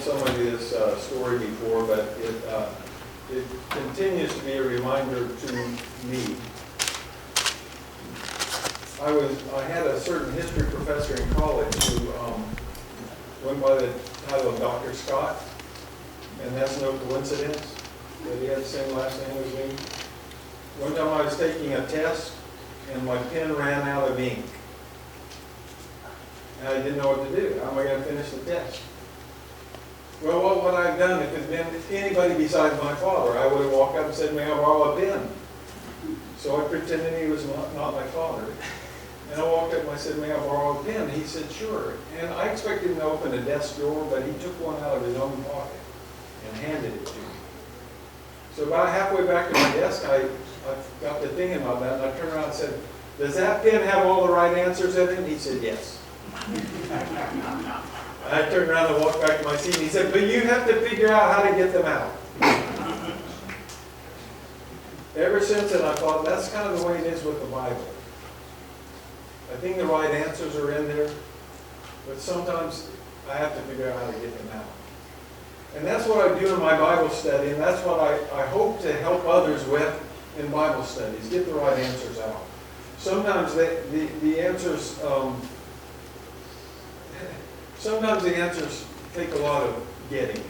somebody this story before, but it continues to be a reminder to me. I had a certain history professor in college who went by the title of Dr. Scott, and that's no coincidence that he had the same last name as me. One time I was taking a test, and my pen ran out of ink. And I didn't know what to do. How am I going to finish the test? Well, what would I have done if it had been anybody besides my father? I would have walked up and said, may I borrow a pen? So I pretended he was not my father. And I walked up and I said, may I borrow a pen? He said, sure. And I expected him to open a desk drawer, but he took one out of his own pocket and handed it to me. So about halfway back to my desk, I got to thinking about that, and I turned around and said, does that pen have all the right answers in it? And he said, yes. I turned around and walked back to my seat, and he said, but you have to figure out how to get them out. Ever since then, I thought, that's kind of the way it is with the Bible. I think the right answers are in there, but sometimes I have to figure out how to get them out. And that's what I do in my Bible study, and that's what I hope to help others with in Bible studies, get the right answers out. Sometimes the answers take a lot of getting.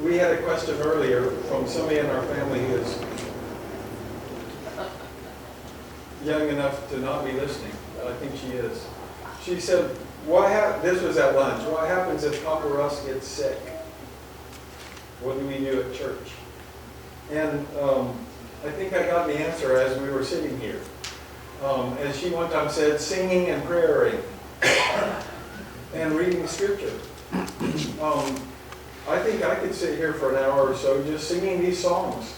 We had a question earlier from somebody in our family who is young enough to not be listening, but I think she is. She said, this was at lunch, what happens if Papa Russ gets sick? What do we do at church? And I think I got the answer as we were sitting here. As she one time said, singing and praying and reading scripture. I think I could sit here for an hour or so just singing these songs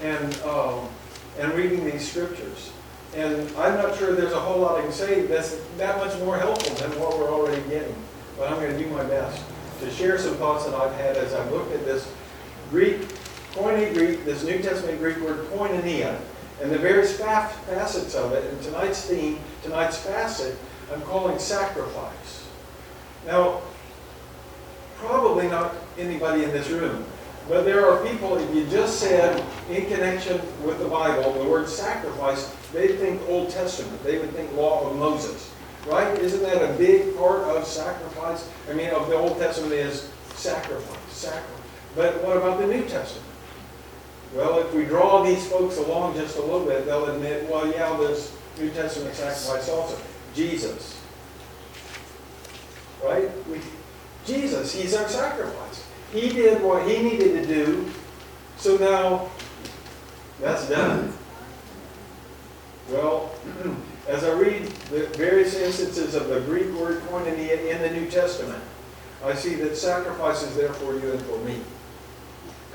and reading these scriptures. And I'm not sure there's a whole lot I can say that's that much more helpful than what we're already getting. But I'm going to do my best to share some thoughts that I've had as I've looked at this Koine Greek, this New Testament Greek word koinonia, and the various facets of it. And tonight's theme, tonight's facet, I'm calling sacrifice. Now, probably not anybody in this room, but there are people, if you just said in connection with the Bible, the word sacrifice, they'd think Old Testament. They would think Law of Moses, right? Isn't that a big part of sacrifice? I mean, of the Old Testament is sacrifice. But what about the New Testament? Well, if we draw these folks along just a little bit, they'll admit, well, yeah, there's New Testament sacrifice also. Jesus, right? Jesus, he's our sacrifice. He did what he needed to do, so now that's done. Well, as I read the various instances of the Greek word koinonia in the New Testament, I see that sacrifice is there for you and for me.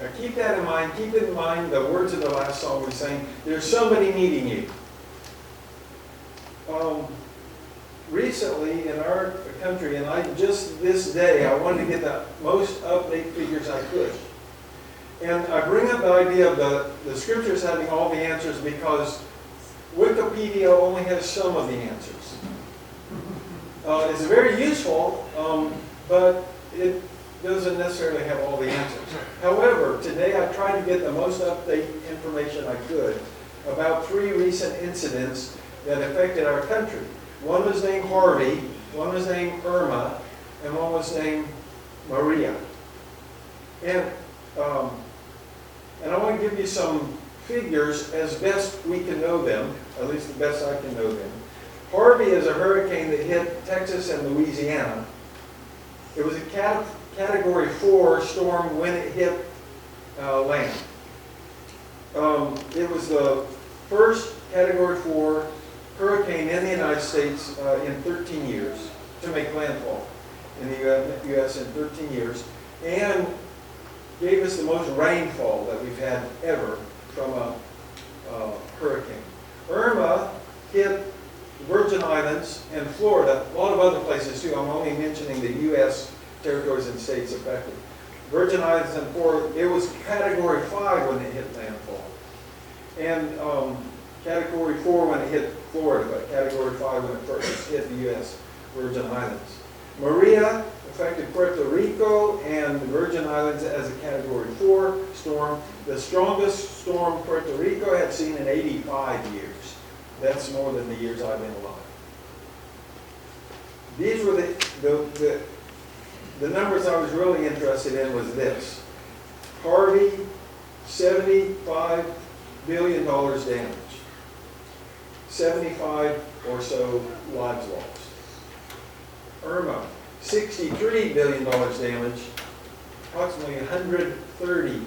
Now keep that in mind. Keep in mind the words of the last song was saying, there's somebody needing you. Recently in our country, and just this day, I wanted to get the most up-to-date figures I could. And I bring up the idea of the scriptures having all the answers because Wikipedia only has some of the answers. It's very useful, but it doesn't necessarily have all the answers. However, today I tried to get the most up-to-date information I could about 3 recent incidents that affected our country. One was named Harvey, one was named Irma, and one was named Maria. And I want to give you some figures as best we can know them, at least the best I can know them. Harvey is a hurricane that hit Texas and Louisiana. It was a Category 4 storm when it hit land. It was the first Category 4 hurricane in the United States in 13 years to make landfall in the U.S. in 13 years, and gave us the most rainfall that we've had ever from a hurricane. Irma hit the Virgin Islands and Florida, a lot of other places too. I'm only mentioning the U.S. territories and states affected. Virgin Islands and Florida, it was Category 5 when it hit landfall. And Category 4 when it hit Florida, but Category 5 when it first hit the U.S. Virgin Islands. Maria affected Puerto Rico, and the Virgin Islands as a Category 4 storm. The strongest storm Puerto Rico had seen in 85 years. That's more than the years I've been alive. These were the numbers I was really interested in was this. Harvey, $75 billion damage. 75 or so lives lost. Irma, $63 billion damage, approximately 130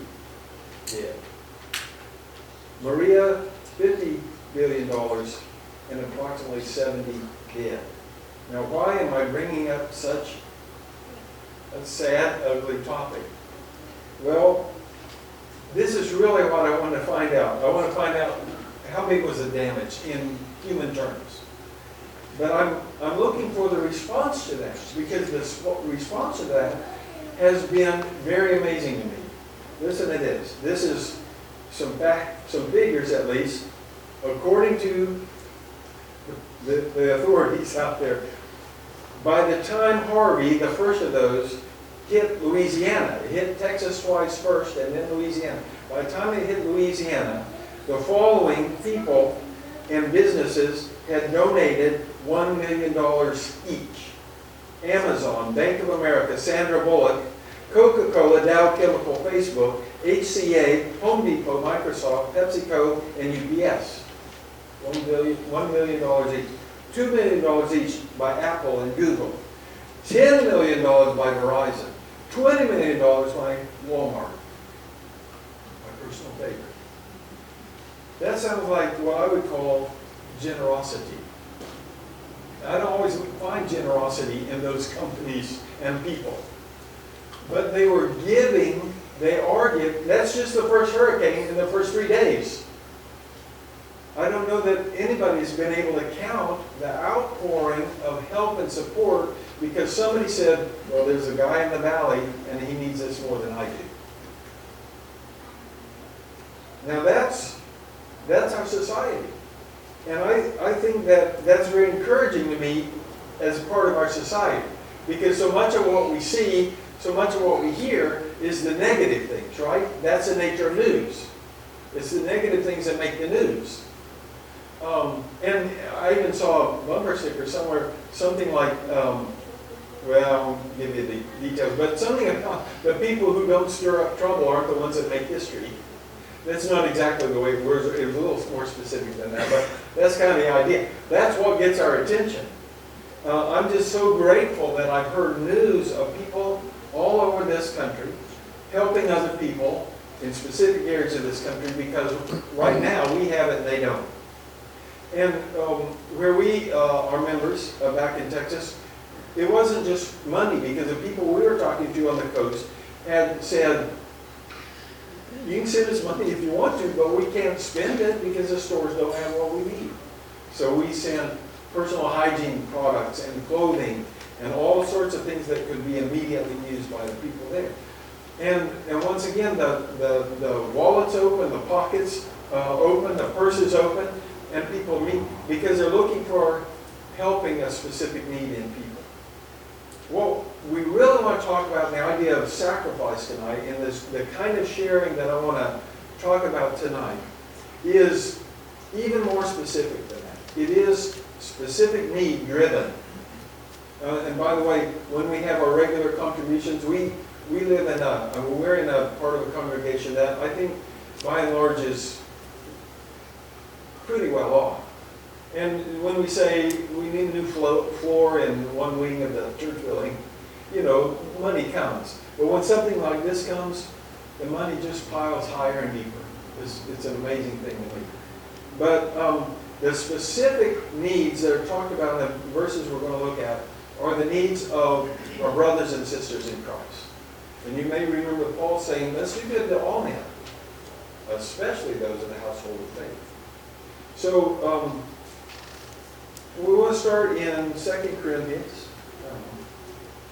dead. Maria, $50 billion and approximately 70 dead. Now, why am I bringing up such a sad, ugly topic? Well, this is really what I want to find out. I want to find out how big was the damage in human terms. But I'm looking for the response to that, because the response to that has been very amazing to me. Listen to this. This is some figures, at least, according to the authorities out there. By the time Harvey, the first of those, hit Louisiana, it hit Texas twice first and then Louisiana. By the time it hit Louisiana, the following people and businesses had donated $1 million each. Amazon, Bank of America, Sandra Bullock, Coca-Cola, Dow Chemical, Facebook, HCA, Home Depot, Microsoft, PepsiCo, and UPS. $1 million each. $2 million each by Apple and Google. $10 million by Verizon. $20 million by Walmart. My personal favorite. That sounds like what I would call generosity. I don't always find generosity in those companies and people. But they were giving, they are giving. That's just the first hurricane in the first 3 days. I don't know that anybody's been able to count the outpouring of help and support because somebody said, well, there's a guy in the valley and he needs this more than I do. Now that's our society. And I think that that's very encouraging to me as part of our society. Because so much of what we see, so much of what we hear is the negative things, right? That's the nature of news. It's the negative things that make the news. And I even saw a bumper sticker somewhere, something like, well, I won't give you the details, but something about the people who don't stir up trouble aren't the ones that make history. That's not exactly the way it was. It was a little more specific than that, but that's kind of the idea. That's what gets our attention. I'm just so grateful that I've heard news of people all over this country helping other people in specific areas of this country because right now we have it and they don't. And where we are members back in Texas, it wasn't just money because the people we were talking to on the coast had said, you can send us money if you want to, but we can't spend it because the stores don't have what we need. So we sent personal hygiene products and clothing and all sorts of things that could be immediately used by the people there. And once again, the wallets open, the pockets open, the purses open, and people meet because they're looking for helping a specific need in people. What we really want to talk about, the idea of sacrifice tonight, and the kind of sharing that I want to talk about tonight, is even more specific than that. It is specific need driven. And by the way, when we have our regular contributions, we live in we're in a part of a congregation that I think by and large is pretty well off. And when we say we need a new floor in one wing of the church building, you know, money comes. But when something like this comes, the money just piles higher and deeper. It's an amazing thing to me. But the specific needs that are talked about in the verses we're going to look at are the needs of our brothers and sisters in Christ. And you may remember Paul saying, let's do good to all men, especially those in the household of faith. So, we want to start in 2 Corinthians.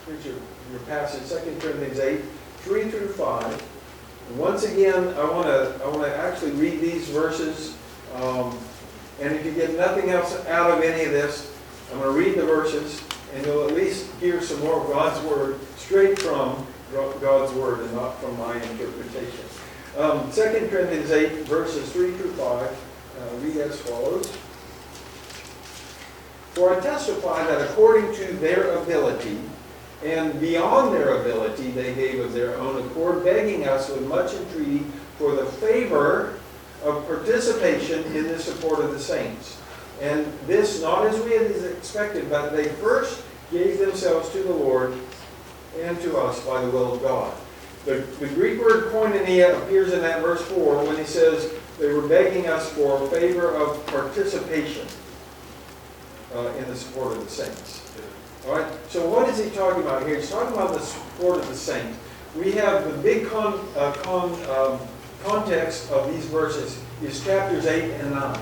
Here's your passage, 2 Corinthians 8, 3 through 5. And once again, I want to actually read these verses. And if you get nothing else out of any of this, I'm going to read the verses, and you'll at least hear some more of God's Word straight from God's word and not from my interpretation. 2 Corinthians 8, verses 3 through 5, read as follows. For I testify that according to their ability, and beyond their ability, they gave of their own accord, begging us with much entreaty for the favor of participation in the support of the saints. And this not as we had expected, but they first gave themselves to the Lord and to us by the will of God. The Greek word koinonia appears in that verse 4 when he says they were begging us for favor of participation in the support of the saints. All right. So what is he talking about here? He's talking about the support of the saints. We have the big context of these verses is chapters 8 and 9.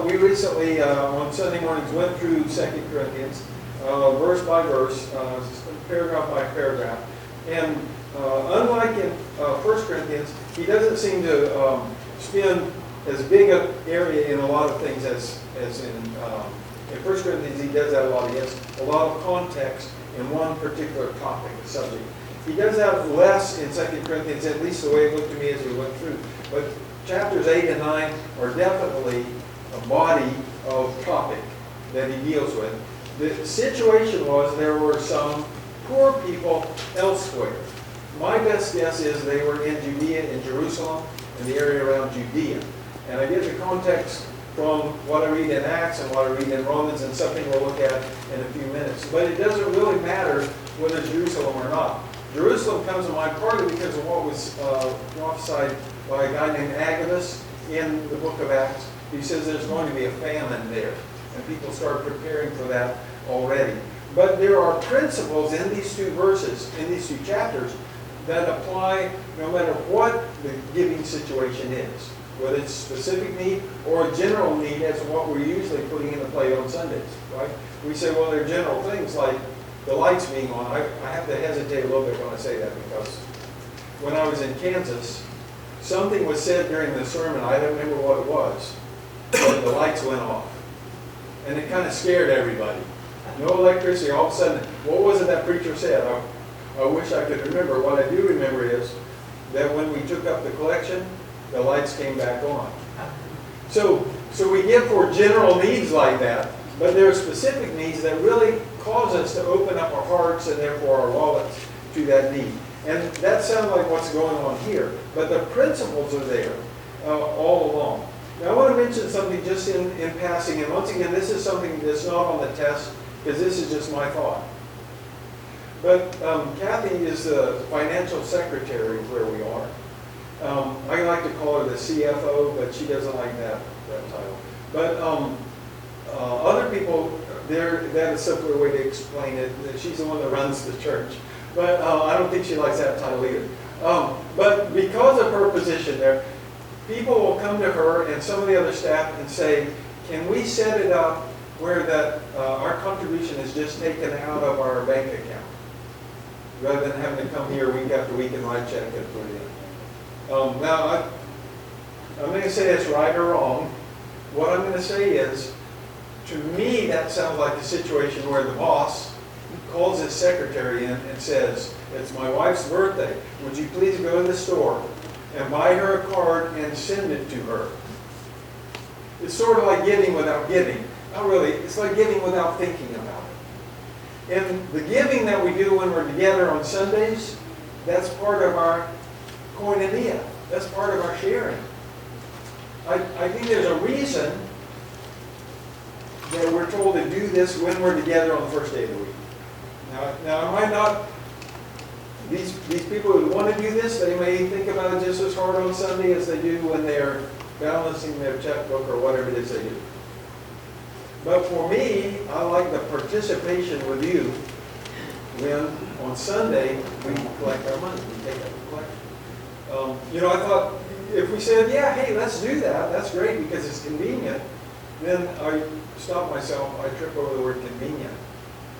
We recently on Sunday mornings went through 2 Corinthians, verse by verse, paragraph by paragraph. And unlike in 1 Corinthians, he doesn't seem to spend as big an area in a lot of things as in 1 Corinthians. He does that a lot. He has a lot of context in one particular topic, subject. He does that less in 2 Corinthians, at least the way it looked to me as we went through. But chapters 8 and 9 are definitely a body of topic that he deals with. The situation was there were some poor people elsewhere. My best guess is they were in Judea, in Jerusalem, in the area around Judea. And I get the context from what I read in Acts and what I read in Romans, and something we'll look at in a few minutes. But it doesn't really matter whether it's Jerusalem or not. Jerusalem comes to mind partly because of what was prophesied by a guy named Agabus in the book of Acts. He says there's going to be a famine there, and people start preparing for that already. But there are principles in these two verses, in these two chapters, that apply no matter what the giving situation is, whether it's specific need or a general need, as what we're usually putting into play on Sundays, right? We say, well, they're general things like the lights being on. I have to hesitate a little bit when I say that, because when I was in Kansas, something was said during the sermon, I don't remember what it was, but the lights went off. And it kind of scared everybody. No electricity, all of a sudden, what was it that preacher said? I wish I could remember. What I do remember is that when we took up the collection, the lights came back on. So we give for general needs like that, but there are specific needs that really cause us to open up our hearts and therefore our wallets to that need. And that sounds like what's going on here. But the principles are there all along. Now I want to mention something just in passing. And once again, this is something that's not on the test, because this is just my thought. But Kathy is the financial secretary where we are. I like to call her the CFO, but she doesn't like that title. But other people, that is a simpler way to explain it. She's the one that runs the church. But I don't think she likes that title either. But because of her position there, people will come to her and some of the other staff and say, can we set it up where that our contribution is just taken out of our bank account, rather than having to come here week after week and write a check and put it in. Now, I'm going to say it's right or wrong. What I'm going to say is, to me, that sounds like a situation where the boss calls his secretary in and says, it's my wife's birthday. Would you please go to the store and buy her a card and send it to her? It's sort of like giving without giving. Not really. It's like giving without thinking about it. And the giving that we do when we're together on Sundays, that's part of our koinonia. That's part of our sharing. I think there's a reason that we're told to do this when we're together on the first day of the week. Now, it might not, these people who want to do this, they may think about it just as hard on Sunday as they do when they're balancing their checkbook or whatever it is they do. But for me, I like the participation with you when on Sunday we collect our money, we take up the collection. I thought if we said, yeah, hey, let's do that, that's great because it's convenient, then I stop myself, I trip over the word convenient.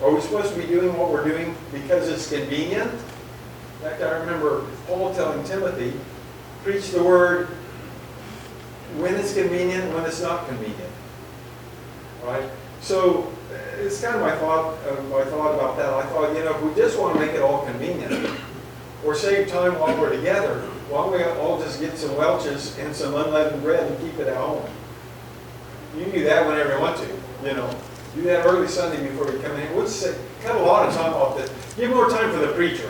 Are we supposed to be doing what we're doing because it's convenient? In fact, I remember Paul telling Timothy, preach the word when it's convenient, when it's not convenient. Right? So it's kind of my thought about that. I thought, if we just want to make it all convenient or save time while we're together, why don't we all just get some Welch's and some unleavened bread and keep it at home? You can do that whenever you want to, Do that early Sunday before you come in. We'll cut a lot of time off that. Give more time for the preacher,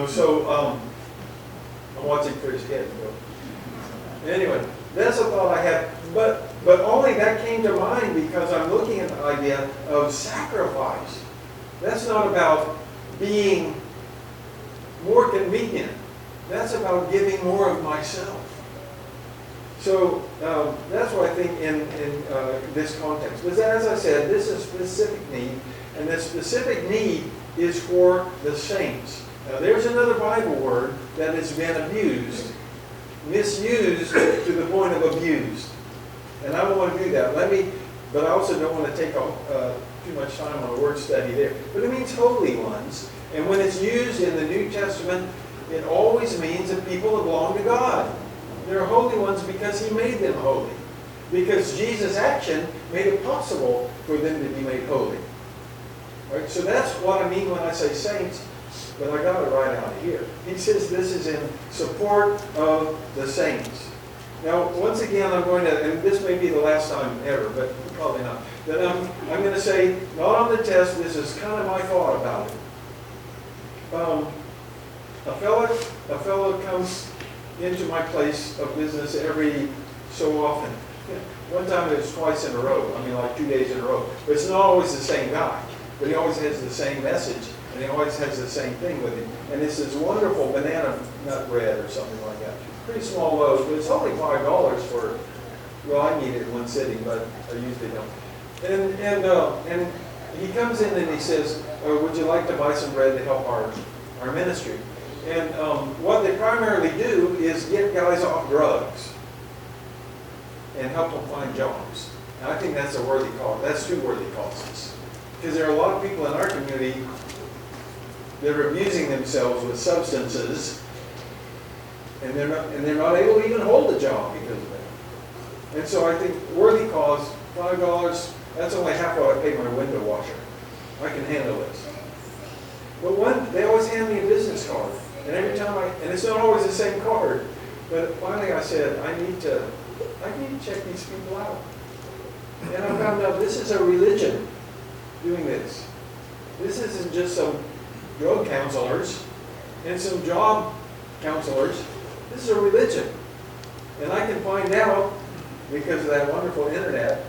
So I'm watching for his head. Anyway, that's a thought I had. But only that came to mind because I'm looking at the idea of sacrifice. That's not about being more convenient. That's about giving more of myself. So that's what I think in this context. But as I said, this is a specific need, and this specific need is for the saints. Now there's another Bible word that has been abused, misused to the point of abused. And I don't want to do that. But I also don't want to take too much time on a word study there. But it means holy ones. And when it's used in the New Testament, it always means that people that belong to God. They're holy ones because He made them holy. Because Jesus' action made it possible for them to be made holy. Right? So that's what I mean when I say saints, but I got it right out here. He says this is in support of the saints. Now, once again, I'm going to, and this may be the last time ever, but probably not, that I'm going to say, not on the test, this is kind of my thought about it. A fellow comes into my place of business every so often. One time it was twice in a row, like 2 days in a row. But it's not always the same guy. But he always has the same message, and he always has the same thing with him. And it's this wonderful banana nut bread or something like that. Pretty small loaf, but it's only $5 for, well, I need it in one sitting, but I usually don't. And he comes in and he says, would you like to buy some bread to help our ministry? And what they primarily do is get guys off drugs and help them find jobs. And I think that's a worthy cause. That's two worthy causes. Because there are a lot of people in our community that are abusing themselves with substances, and they're not able to even hold a job because of that. And so I think worthy cause, $5, that's only half what I pay my window washer. I can handle this. But they always hand me a business card. And every time and it's not always the same card, but finally I said, I need to check these people out. And I found out this is a religion doing this. This isn't just some drug counselors and some job counselors. This is a religion. And I can find out, because of that wonderful internet,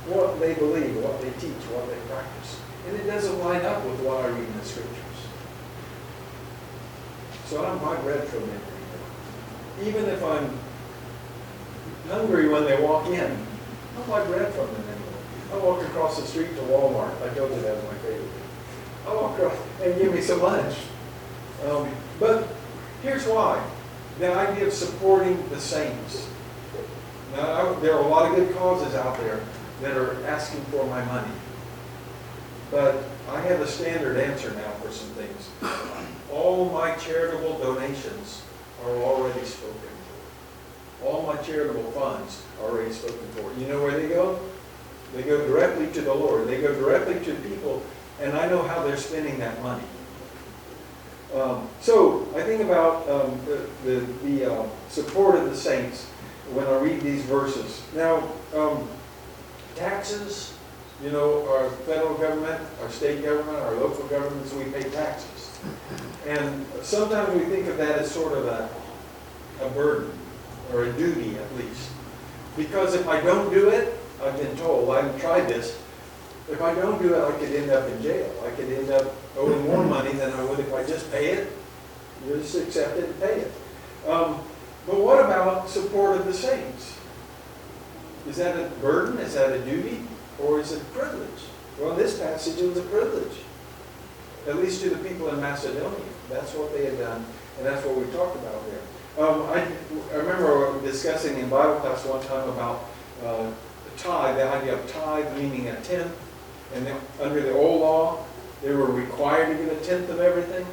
what they believe, what they teach, what they practice. And it doesn't line up with what I read in the Scriptures. So I don't buy bread from them anymore. Even if I'm hungry when they walk in, I don't buy bread from them anymore. I walk across the street to Walmart. I told you that was my favorite thing. I walk across and give me some lunch. But here's why. The idea of supporting the saints. Now, there are a lot of good causes out there that are asking for my money. But I have a standard answer now for some things. All my charitable donations are already spoken for. All my charitable funds are already spoken for. You know where they go? They go directly to the Lord. They go directly to people, and I know how they're spending that money. So I think about the support of the saints when I read these verses. Now, taxes, our federal government, our state government, our local governments, we pay taxes. And sometimes we think of that as sort of a burden, or a duty at least. Because if I don't do it, I've been told, I've tried this, if I don't do it, I could end up in jail. I could end up owing more money than I would if I just pay it. You just accept it and pay it. But what about support of the saints? Is that a burden? Is that a duty? Or is it a privilege? Well, in this passage, it was a privilege. At least to the people in Macedonia. That's what they had done, and that's what we talked about there. I remember discussing in Bible class one time about tithe, the idea of tithe meaning a tenth. And under the old law, they were required to give a tenth of everything.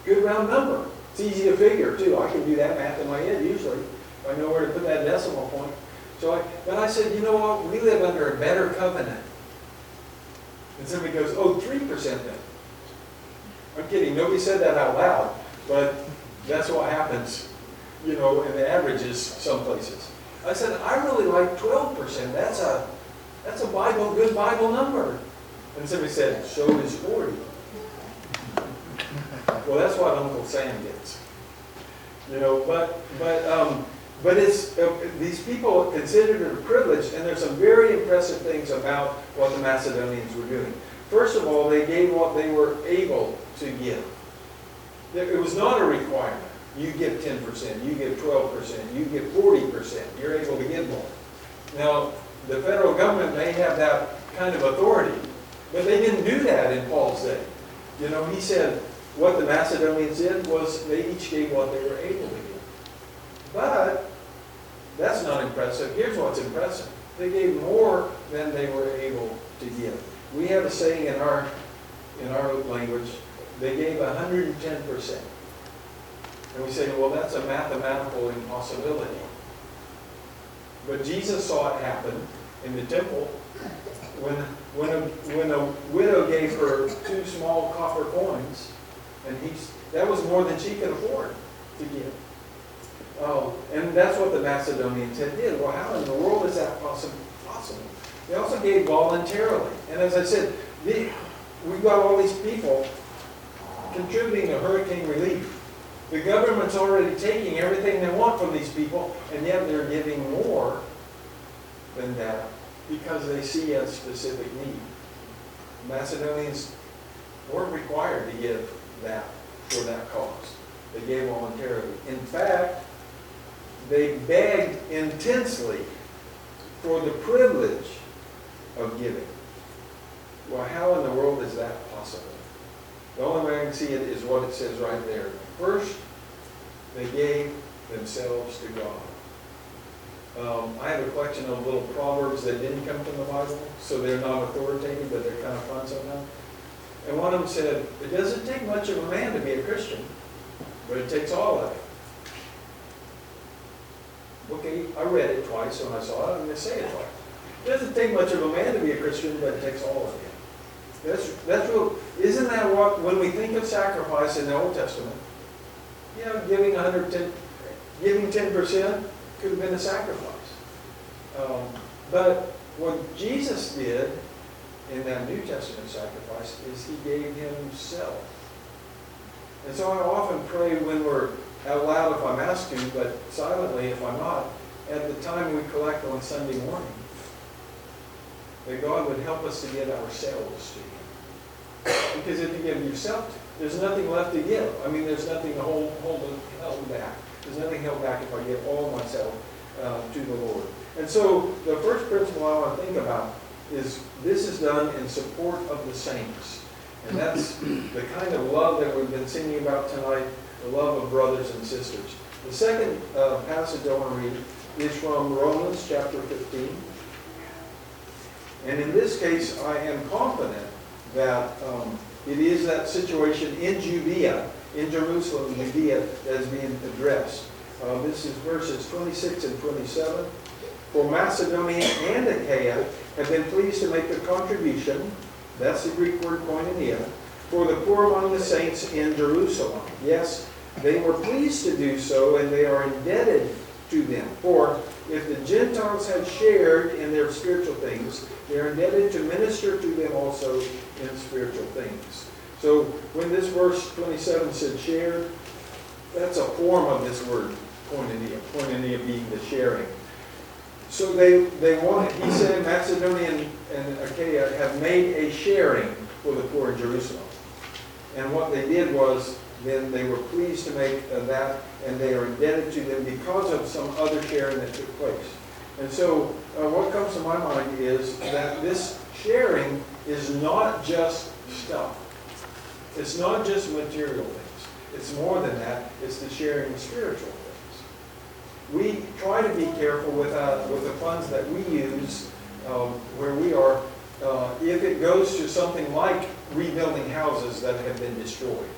Good round number. It's easy to figure, too. I can do that math in my head usually. If I know where to put that decimal point. But I said, you know what? We live under a better covenant And somebody goes, oh, 3% then. I'm kidding, nobody said that out loud, but that's what happens, in the averages some places. I said, I really like 12%. That's a good Bible number. And somebody said, so is 40. Well, that's what Uncle Sam gets. But it's these people considered it a privilege, and there's some very impressive things about what the Macedonians were doing. First of all, they gave what they were able to give. It was not a requirement. You give 10%, you give 12%, you give 40%. You're able to give more. Now, the federal government may have that kind of authority, but they didn't do that in Paul's day. He said what the Macedonians did was they each gave what they were able to give. But that's not impressive. Here's what's impressive. They gave more than they were able to give. We have a saying in our language, they gave 110%. And we say, well, that's a mathematical impossibility. But Jesus saw it happen in the temple when a widow gave her 2 small copper coins, and that was more than she could afford to give. And that's what the Macedonians had did. Well, how in the world is that possible? They also gave voluntarily. And as I said, we've got all these people contributing to hurricane relief. The government's already taking everything they want from these people, and yet they're giving more than that because they see a specific need. Macedonians weren't required to give that for that cause. They gave voluntarily. In fact, they begged intensely for the privilege of giving. Well, how in the world is that possible? The only way I can see it is what it says right there. First, they gave themselves to God. I have a collection of little proverbs that didn't come from the Bible, so they're not authoritative, but they're kind of fun somehow. And one of them said, it doesn't take much of a man to be a Christian, but it takes all of it. Okay, I read it twice when I saw it. I'm going to say it twice. It doesn't take much of a man to be a Christian, but it takes all of it. That's real. Isn't that what, when we think of sacrifice in the Old Testament, giving 10% could have been a sacrifice. But what Jesus did in that New Testament sacrifice is he gave himself. And so I often pray when we're out loud if I'm asked to, but silently if I'm not, at the time we collect on Sunday morning, that God would help us to get ourselves to Him. Because if you give yourself, there's nothing left to give. I mean, there's nothing to hold back. There's nothing held back if I give all myself to the Lord. And so the first principle I want to think about is this is done in support of the saints. And that's the kind of love that we've been singing about tonight, the love of brothers and sisters. The second passage I want to read is from Romans chapter 15. And in this case, I am confident that it is that situation in Judea, in Jerusalem, Judea, that is being addressed. This is verses 26 and 27. For Macedonia and Achaia have been pleased to make a contribution, that's the Greek word koinonia, for the poor among the saints in Jerusalem. Yes, they were pleased to do so, and they are indebted to them. For if the Gentiles have shared in their spiritual things, they are indebted to minister to them also in spiritual things. So when this verse 27 said shared, that's a form of this word, koinonia. Koinonia being the sharing. So they wanted, he said, Macedonia and Achaia have made a sharing for the poor in Jerusalem. And what they did was, then they were pleased to make that, and they are indebted to them because of some other sharing that took place. And so what comes to my mind is that this sharing is not just stuff. It's not just material things. It's more than that. It's the sharing of spiritual things. We try to be careful with the funds that we use where we are, if it goes to something like rebuilding houses that have been destroyed.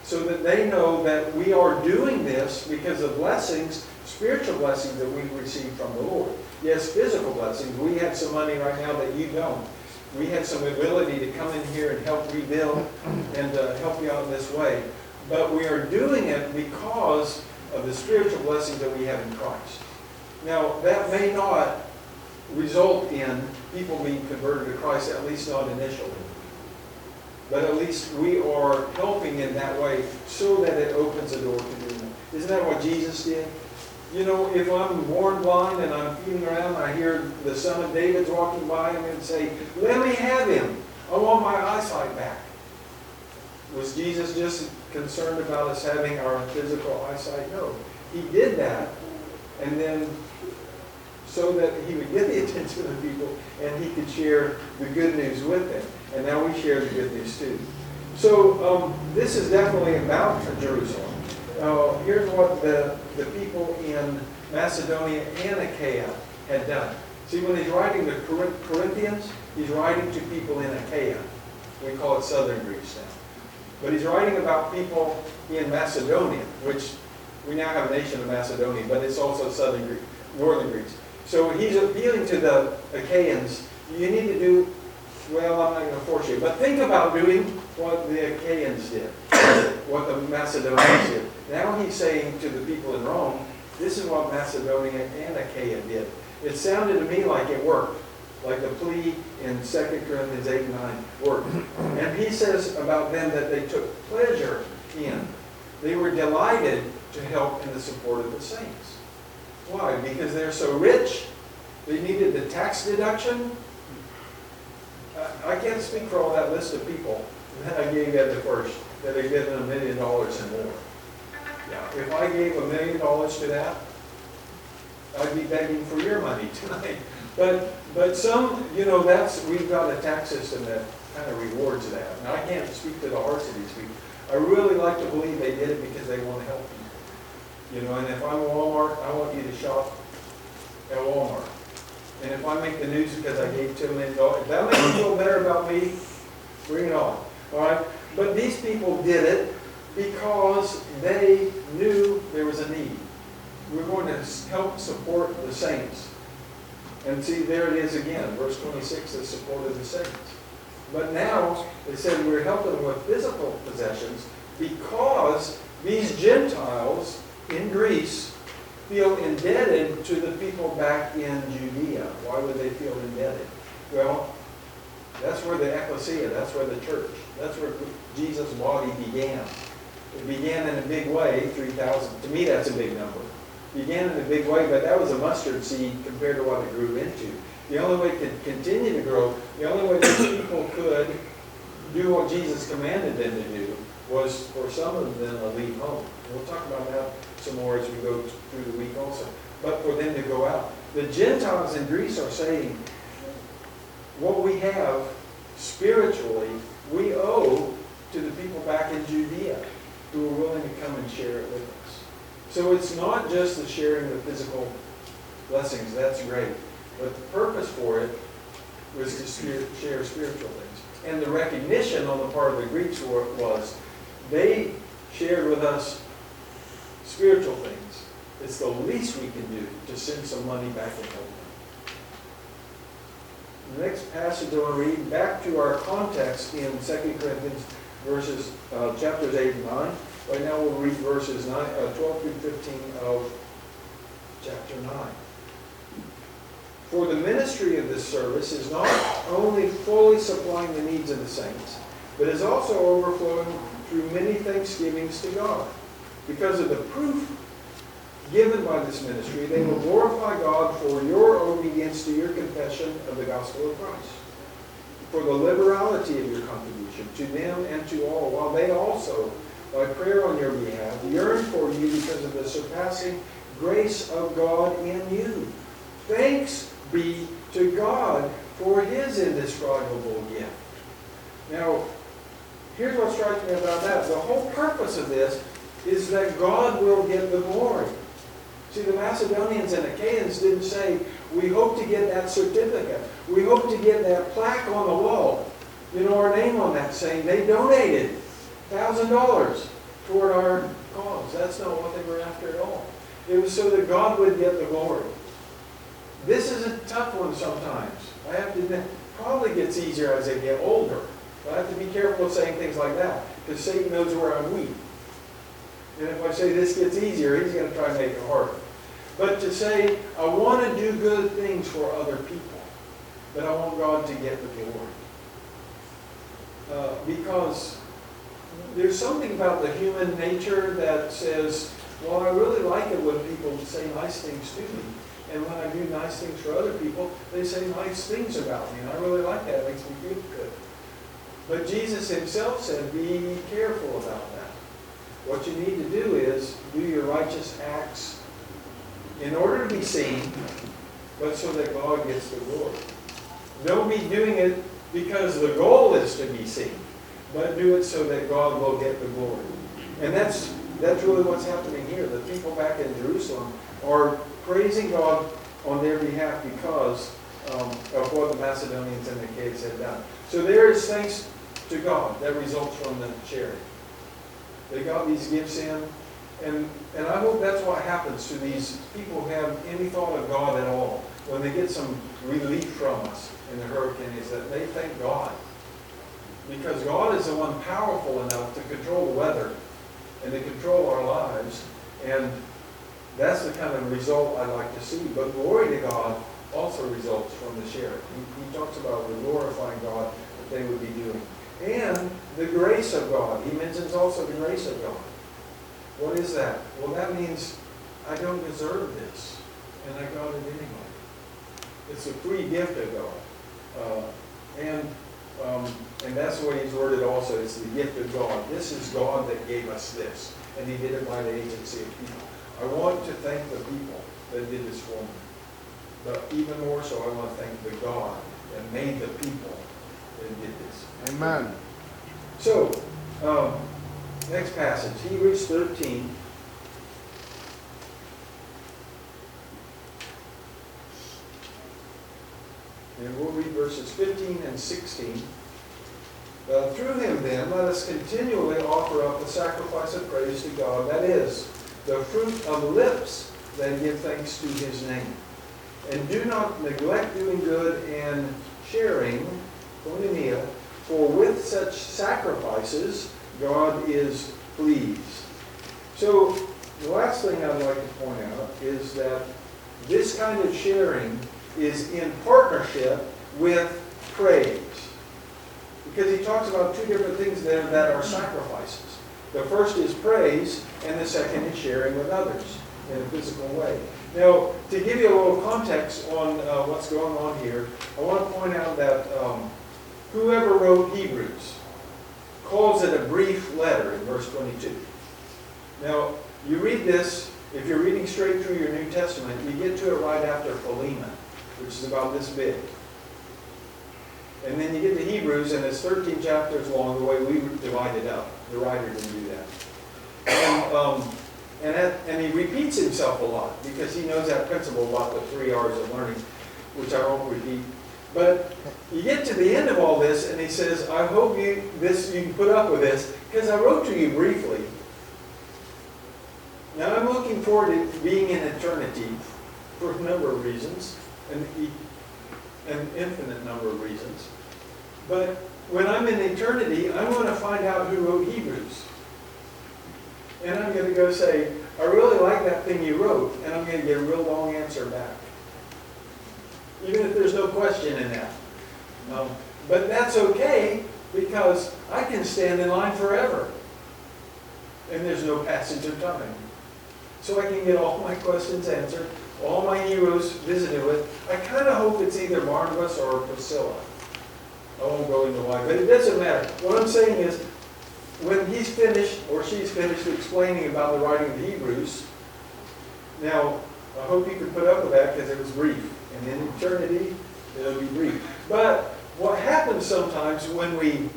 So that they know that we are doing this because of blessings, spiritual blessings that we've received from the Lord. Yes, physical blessings. We have some money right now that you don't. we had some ability to come in here and help rebuild and help you out in this way. But we are doing it because of the spiritual blessings that we have in Christ. Now, that may not result in people being converted to Christ, at least not initially. But at least we are helping in that way so that it opens the door to doing it. Isn't that what Jesus did? You know, if I'm born blind and I'm feeling around, I hear the son of David's walking by him and say, let me have him. I want my eyesight back. Was Jesus just concerned about us having our physical eyesight? No. He did that, and then so that he would get the attention of people and he could share the good news with them. And now we share the good news too. So this is definitely about Jerusalem. Here's what the people in Macedonia and Achaia had done. See, when he's writing to Corinthians, he's writing to people in Achaia. We call it southern Greece now. But he's writing about people in Macedonia, which we now have a nation of Macedonia, but it's also southern Greece, northern Greece. So he's appealing to the Achaeans. You need to do, well, I'm not going to force you, but think about doing what the Achaeans did, what the Macedonians did. Now he's saying to the people in Rome, this is what Macedonia and Achaia did. It sounded to me like it worked, like the plea in 2 Corinthians 8 and 9 worked. And he says about them that they took pleasure in. They were delighted to help in the support of the saints. Why? Because they're so rich. They needed the tax deduction. I can't speak for all that list of people that I gave at the first that had given $1 million and more. Yeah, if I gave $1 million to that, I'd be begging for your money tonight. But some, you know, we've got a tax system that kind of rewards that. And I can't speak to the hearts of these people. I really like to believe they did it because they want to help you. You know, and if I'm Walmart, I want you to shop at Walmart. And if I make the news because I gave $2 million, if that makes you feel better about me, bring it on. All right? But these people did it because they knew there was a need. We're going to help support the saints. And see, there it is again, verse 26, the support of the saints. But now, they said we're helping them with physical possessions because these Gentiles in Greece feel indebted to the people back in Judea. Why would they feel indebted? Well, that's where the ecclesia, that's where the church, that's where Jesus' body began. It began in a big way, 3,000. To me, that's a big number. Began in a big way, but that was a mustard seed compared to what it grew into. The only way it could continue to grow, the only way that people could do what Jesus commanded them to do was for some of them to leave home. We'll talk about that some more as we go through the week also. But for them to go out. The Gentiles in Greece are saying, what we have spiritually, we owe to the people back in Judea who are willing to come and share it with us. So it's not just the sharing of physical blessings, that's great. But the purpose for it was to share spiritual things. And the recognition on the part of the Greeks was they shared with us spiritual things. It's the least we can do to send some money back and help them. The next passage I want to read, back to our context in 2 Corinthians chapters 8 and 9. Right now we'll read verses 12 through 15 of chapter 9. For the ministry of this service is not only fully supplying the needs of the saints, but is also overflowing through many thanksgivings to God. Because of the proof given by this ministry, they will glorify God for your obedience to your confession of the gospel of Christ, for the liberality of your contribution to them and to all, while they also, by prayer on your behalf, yearn for you because of the surpassing grace of God in you. Thanks be to God for His indescribable gift. Now, here's what strikes me about that. The whole purpose of this is that God will get the glory. See, the Macedonians and Achaeans didn't say, we hope to get that certificate. We hope to get that plaque on the wall. You know, our name on that saying they donated $1,000 toward our cause. That's not what they were after at all. It was so that God would get the glory. This is a tough one sometimes. I have to admit, probably gets easier as they get older. But I have to be careful of saying things like that, because Satan knows where I'm weak. And if I say this gets easier, he's going to try and make it harder. But to say, I want to do good things for other people, but I want God to get the glory. Because there's something about the human nature that says, well, I really like it when people say nice things to me. And when I do nice things for other people, they say nice things about me. And I really like that. It makes me feel good. But Jesus himself said, be careful about that. What you need to do is do your righteous acts in order to be seen, but so that God gets the glory. Don't be doing it because the goal is to be seen, but do it so that God will get the glory. And that's really what's happening here. The people back in Jerusalem are praising God on their behalf because of what the Macedonians and the Achaeans had done. So there is thanks to God that results from the charity. They got these gifts in, and I hope that's what happens to these people who have any thought of God at all. When they get some relief from us in the hurricane, is that they thank God. Because God is the one powerful enough to control the weather and to control our lives. And that's the kind of result I like to see. But glory to God also results from the sharing. He talks about the glorifying God that they would be doing. And the grace of God. He mentions also the grace of God. What is that? Well, that means I don't deserve this, and I got it anyway. It's a free gift of God. And that's the way he's worded also. It's the gift of God. This is God that gave us this. And he did it by the agency of people. I want to thank the people that did this for me. But even more so, I want to thank the God that made the people that did this. Amen. So, next passage, Hebrews 13. And we'll read verses 15 and 16. Through him, then, let us continually offer up the sacrifice of praise to God, that is, the fruit of lips that give thanks to his name. And do not neglect doing good and sharing, koinonia, for with such sacrifices God is pleased. So, the last thing I'd like to point out is that this kind of sharing is in partnership with praise. Because he talks about two different things there that are sacrifices. The first is praise, and the second is sharing with others in a physical way. Now, to give you a little context on what's going on here, I want to point out that whoever wrote Hebrews calls it a brief letter in verse 22. Now, you read this, if you're reading straight through your New Testament, you get to it right after Philemon, which is about this big. And then you get to Hebrews, and it's 13 chapters long, the way we divide it up. The writer didn't do that. And he repeats himself a lot, because he knows that principle about the 3 R's of learning, which I won't repeat. But you get to the end of all this, and he says, I hope you can put up with this, because I wrote to you briefly. Now, I'm looking forward to being in eternity for a number of reasons, an infinite number of reasons. But when I'm in eternity, I'm going to find out who wrote Hebrews. And I'm going to go say, I really like that thing you wrote, and I'm going to get a real long answer back. Even if there's no question in that. But that's okay, because I can stand in line forever. And there's no passage of time. So I can get all my questions answered, all my heroes visited with. I kind of hope it's either Barnabas or Priscilla. I won't go into why, but it doesn't matter. What I'm saying is, when he's finished, or she's finished explaining about the writing of Hebrews, now, I hope you can put up with that because it was brief. And in eternity, it'll be brief. But what happens sometimes when we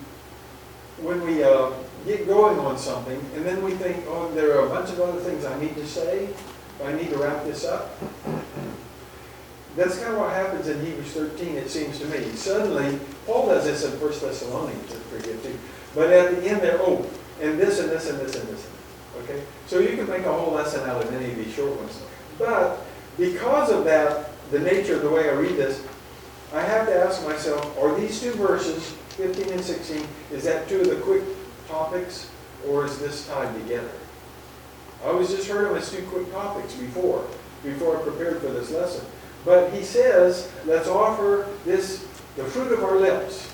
get going on something, and then we think, oh, there are a bunch of other things I need to say, I need to wrap this up. That's kind of what happens in Hebrews 13, it seems to me. Suddenly, Paul does this in 1 Thessalonians, it's pretty good too. But at the end there, oh, and this and this and this and this. Okay? So you can make a whole lesson out of any of these short ones. But because of that, the nature of the way I read this, I have to ask myself, are these two verses, 15 and 16, is that two of the quick topics, or is this tied together? I always just heard them as two quick topics before I prepared for this lesson. But he says, let's offer this, the fruit of our lips,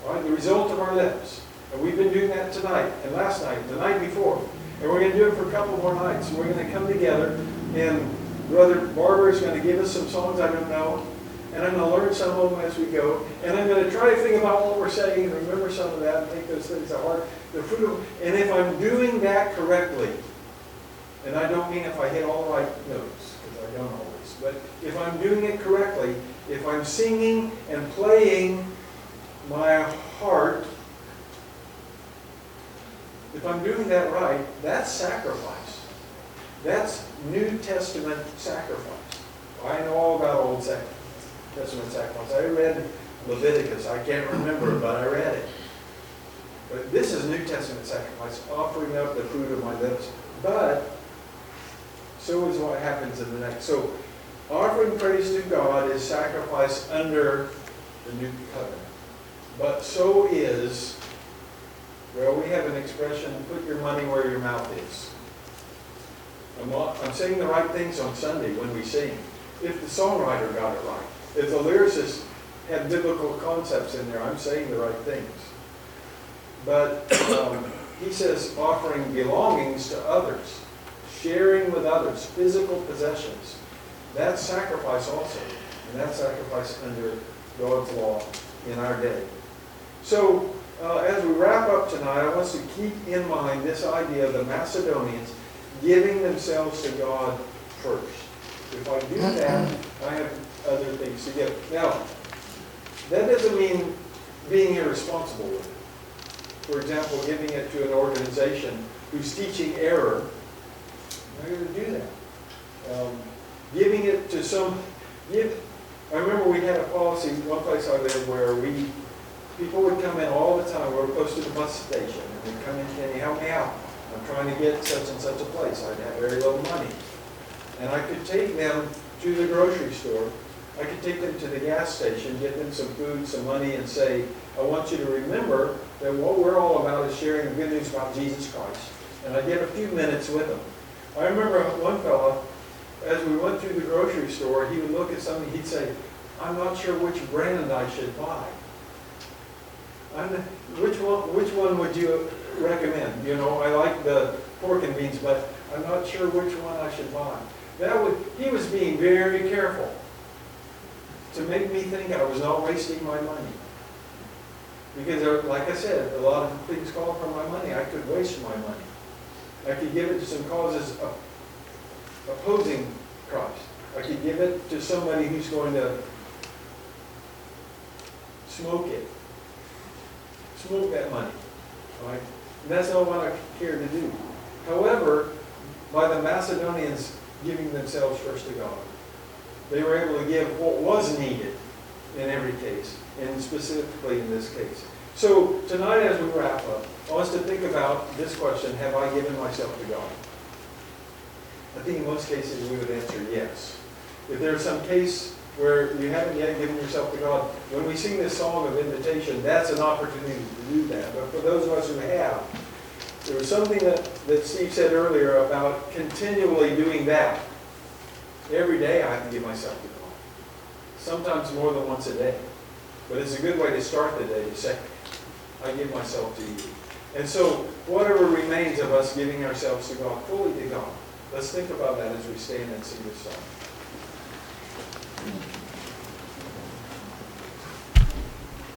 right? The result of our lips. And we've been doing that tonight, and last night, the night before. And we're going to do it for a couple more nights. We're going to come together, and Brother Barber is going to give us some songs I don't know, and I'm going to learn some of them as we go. And I'm going to try to think about what we're saying and remember some of that and take those things to heart. The fruit of, and if I'm doing that correctly, and I don't mean if I hit all the right notes, because I don't always, but if I'm doing it correctly, if I'm singing and playing my heart, if I'm doing that right, that's sacrifice. That's New Testament sacrifice. I know all about Old Testament sacrifice. I read Leviticus. I can't remember it, but I read it. But this is New Testament sacrifice, offering up the fruit of my lips. But so is what happens in the next. So offering praise to God is sacrifice under the new covenant. But so is, well, we have an expression, put your money where your mouth is. I'm saying the right things on Sunday when we sing. If the songwriter got it right, if the lyricist had biblical concepts in there, I'm saying the right things. But he says offering belongings to others, sharing with others, physical possessions. That's sacrifice also. And that's sacrifice under God's law in our day. So as we wrap up tonight, I want us to keep in mind this idea of the Macedonians giving themselves to God first. If I do that, I have other things to give. Now, that doesn't mean being irresponsible with it. For example, giving it to an organization who's teaching error. I'm not going to do that. Giving it to some... I remember we had a policy, one place I lived, where people would come in all the time. We were close to the bus station, and they'd come in, can you help me out? I'm trying to get such and such a place. I'd have very little money. And I could take them to the grocery store. I could take them to the gas station, get them some food, some money, and say, I want you to remember that what we're all about is sharing the good news about Jesus Christ. And I'd get a few minutes with them. I remember one fella, as we went through the grocery store, he would look at something, he'd say, I'm not sure which brand I should buy. Which one would you recommend? You know, I like the pork and beans, but I'm not sure which one I should buy. He was being very careful to make me think I was not wasting my money. Because, like I said, a lot of things call for my money. I could waste my money. I could give it to some causes opposing Christ. I could give it to somebody who's going to smoke it. Smoke that money. Right? And that's not what I care to do. However, by the Macedonians giving themselves first to God, they were able to give what was needed in every case, and specifically in this case. So tonight as we wrap up, I want us to think about this question, have I given myself to God? I think in most cases we would answer yes. If there's some case where you haven't yet given yourself to God, when we sing this song of invitation, that's an opportunity to do that. But for those of us who have, there was something that Steve said earlier about continually doing that. Every day I have to give myself to God. Sometimes more than once a day. But it's a good way to start the day to say, I give myself to you. And so, whatever remains of us giving ourselves to God, fully to God, let's think about that as we stand and sing this song.